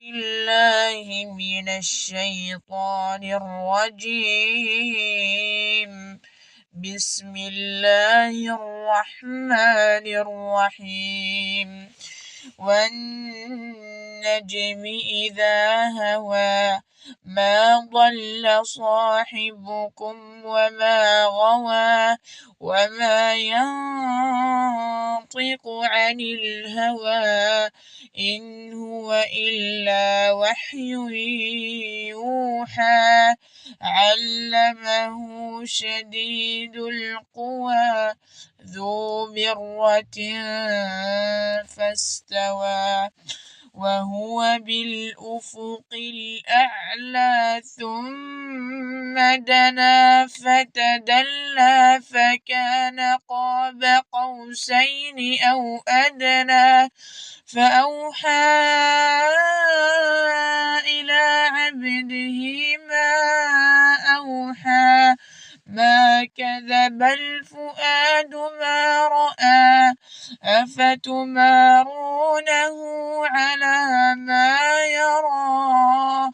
الله من الشيطان الرجيم. بسم الله الرحمن الرحيم. والنجم إذا هوى ما ضل صاحبكم وما غوى وما ينطق عن الهوى إن هو إلا وحي يوحى علمه شديد القوى ذو مرة فاستوى وهو بالأفق الأعلى ثم دنا فتدلى فكان قاب قوسين أو أدنى فأوحى إلى عبده ما أوحى ما كذب الفؤاد ما رأى أفتمارونه على ما يرى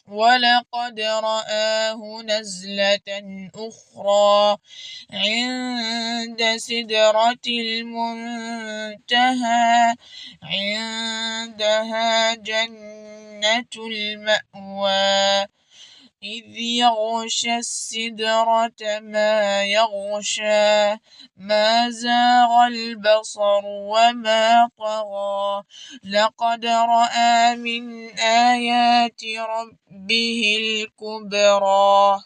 ولقد رآه نزلة أخرى عند سدرة المنتهى عندها جنة المأوى إذ يغشى السدرة ما يغشى ما زاغ البصر وما طغى لقد رأى من آيات ربه الكبرى.